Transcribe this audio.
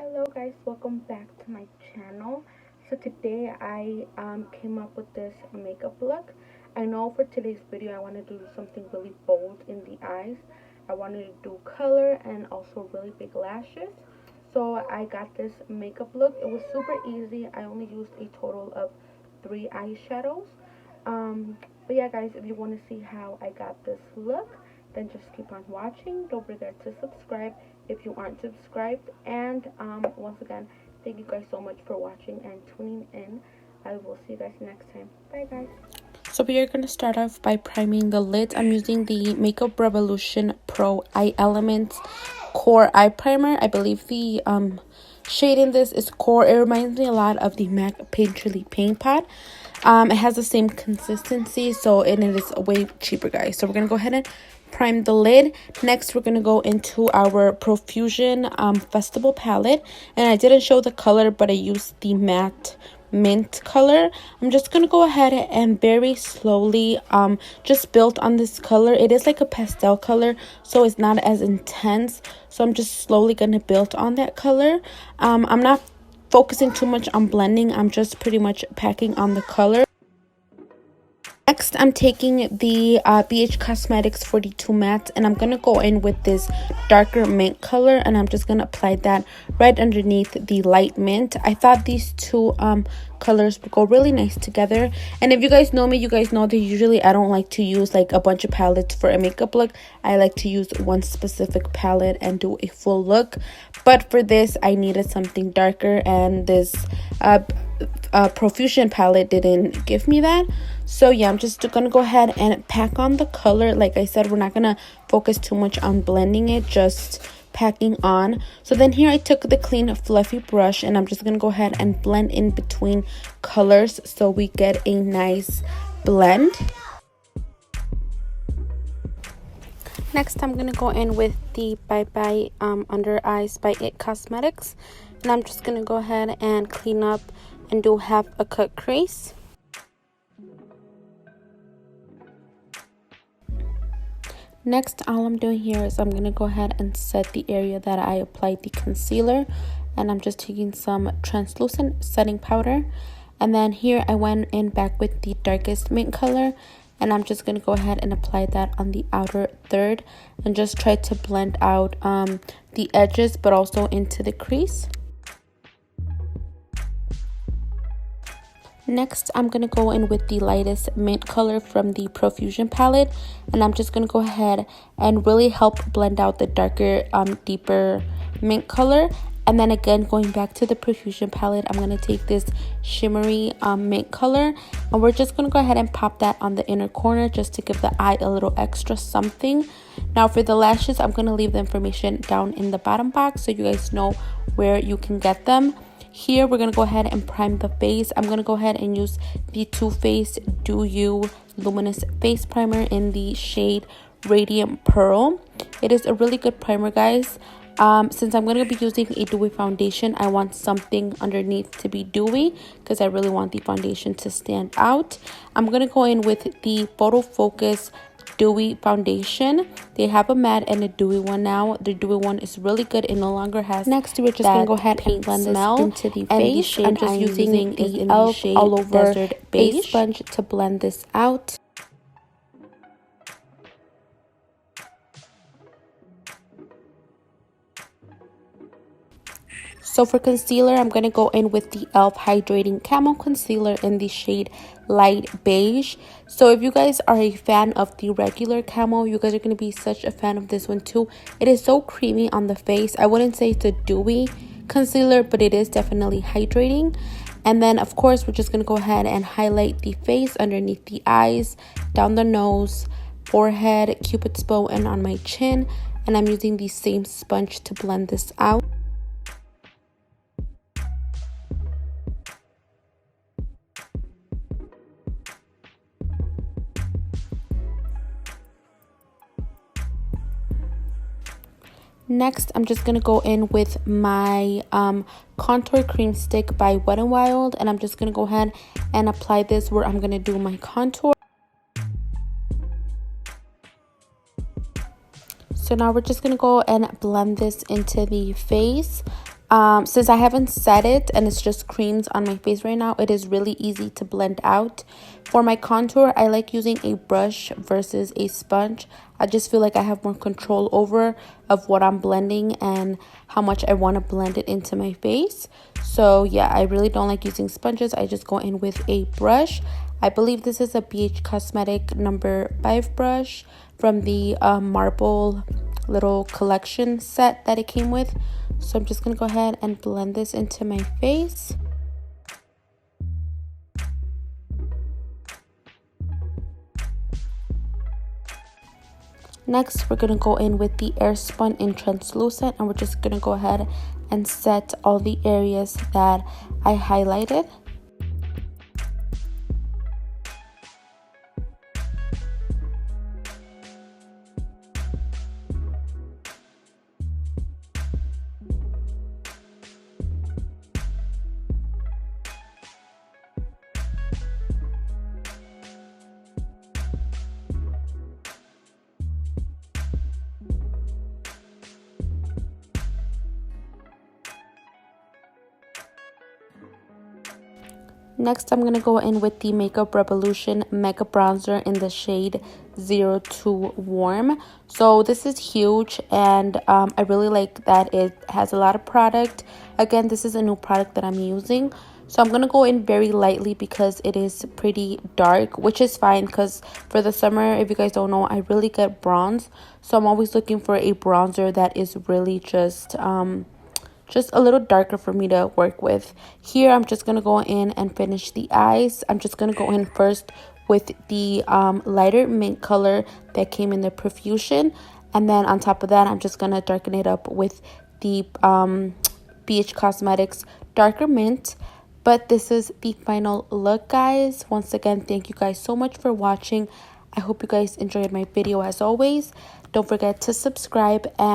Hello guys, welcome back to my channel. So today I came up with this makeup look. I know for today's video I wanted to do something really bold in the eyes. I wanted to do color and also really big lashes. So I got this makeup look. It was super easy. I only used a total of 3 eyeshadows. But yeah guys, if you want to see how I got this look, then just keep on watching. Don't forget to subscribe if you aren't subscribed. And once again, thank you guys so much for watching and tuning in. I will see you guys next time. Bye guys. So we are going to start off by priming the lids. I'm using the Makeup Revolution Pro Eye Elements Core Eye Primer. I believe the shade in this is Core. It reminds me a lot of the MAC Painterly Paint Pot. It has the same consistency, and it is way cheaper, guys. So we're going to go ahead and prime the lid. Next, we're going to go into our Profusion Festival palette. And I didn't show the color, but I used the matte mint color. I'm just gonna go ahead and very slowly just build on this color. It is like a pastel color, so it's not as intense, so I'm just slowly gonna build on that color. I'm not focusing too much on blending. I'm just pretty much packing on the color. Next, I'm taking the BH Cosmetics 42 matte, and I'm going to go in with this darker mint color, and I'm just going to apply that right underneath the light mint. I thought these two colors would go really nice together. And if you guys know me, you guys know that usually I don't like to use like a bunch of palettes for a makeup look. I like to use one specific palette and do a full look. But for this, I needed something darker, and this Profusion palette didn't give me that. So yeah, I'm just gonna go ahead and pack on the color. Like I said, we're not gonna focus too much on blending it, just packing on. So then here I took the clean fluffy brush, and I'm just gonna go ahead and blend in between colors so we get a nice blend. Next, I'm gonna go in with the Bye Bye Under Eyes by It Cosmetics, and I'm just gonna go ahead and clean up and do half a cut crease. Next, all I'm doing here is I'm going to go ahead and set the area that I applied the concealer, and I'm just taking some translucent setting powder, and then here I went in back with the darkest mint color, and I'm just going to go ahead and apply that on the outer third and just try to blend out the edges but also into the crease. Next, I'm going to go in with the lightest mint color from the Profusion palette, and I'm just going to go ahead and really help blend out the darker, deeper mint color. And then again, going back to the Profusion palette, I'm going to take this shimmery mint color, and we're just going to go ahead and pop that on the inner corner just to give the eye a little extra something. Now for the lashes, I'm going to leave the information down in the bottom box so you guys know where you can get them. Here, we're going to go ahead and prime the face. I'm going to go ahead and use the Too Faced Do You Luminous Face Primer in the shade Radiant Pearl. It is a really good primer, guys. Since I'm going to be using a dewy foundation, I want something underneath to be dewy because I really want the foundation to stand out. I'm going to go in with the Photo Focus Dewy foundation. They have a matte and a dewy one now. The dewy one is really good. It no longer has. Next, we're just gonna go ahead and blend this into the face. I'm just using the e.l.f. All Over Desert Beige sponge to blend this out. So for concealer, I'm going to go in with the e.l.f. Hydrating Camo Concealer in the shade Light Beige. So if you guys are a fan of the regular camo, you guys are going to be such a fan of this one too. It is so creamy on the face. I wouldn't say it's a dewy concealer, but it is definitely hydrating. And then, of course, we're just going to go ahead and highlight the face underneath the eyes, down the nose, forehead, cupid's bow, and on my chin. And I'm using the same sponge to blend this out. Next, I'm just going to go in with my contour cream stick by Wet n Wild, and I'm just going to go ahead and apply this where I'm going to do my contour. So now we're just going to go and blend this into the face. Since I haven't set it and it's just creams on my face right now, it is really easy to blend out. For my contour, I like using a brush versus a sponge. I just feel like I have more control over of what I'm blending and how much I want to blend it into my face. So yeah, I really don't like using sponges. I just go in with a brush. I believe this is a BH Cosmetic number 5 brush from the marble little collection set that it came with. So I'm just gonna go ahead and blend this into my face. Next, we're gonna go in with the Airspun in translucent, and we're just gonna go ahead and set all the areas that I highlighted. Next, I'm going to go in with the Makeup Revolution Mega Bronzer in the shade 02 Warm. So this is huge, and I really like that it has a lot of product. Again, this is a new product that I'm using. So I'm going to go in very lightly because it is pretty dark, which is fine because for the summer, if you guys don't know, I really get bronze. So I'm always looking for a bronzer that is really just a little darker for me to work with. Here, I'm just going to go in and finish the eyes. I'm just going to go in first with the lighter mint color that came in the Profusion. And then on top of that, I'm just going to darken it up with the BH Cosmetics Darker Mint. But this is the final look, guys. Once again, thank you guys so much for watching. I hope you guys enjoyed my video as always. Don't forget to subscribe and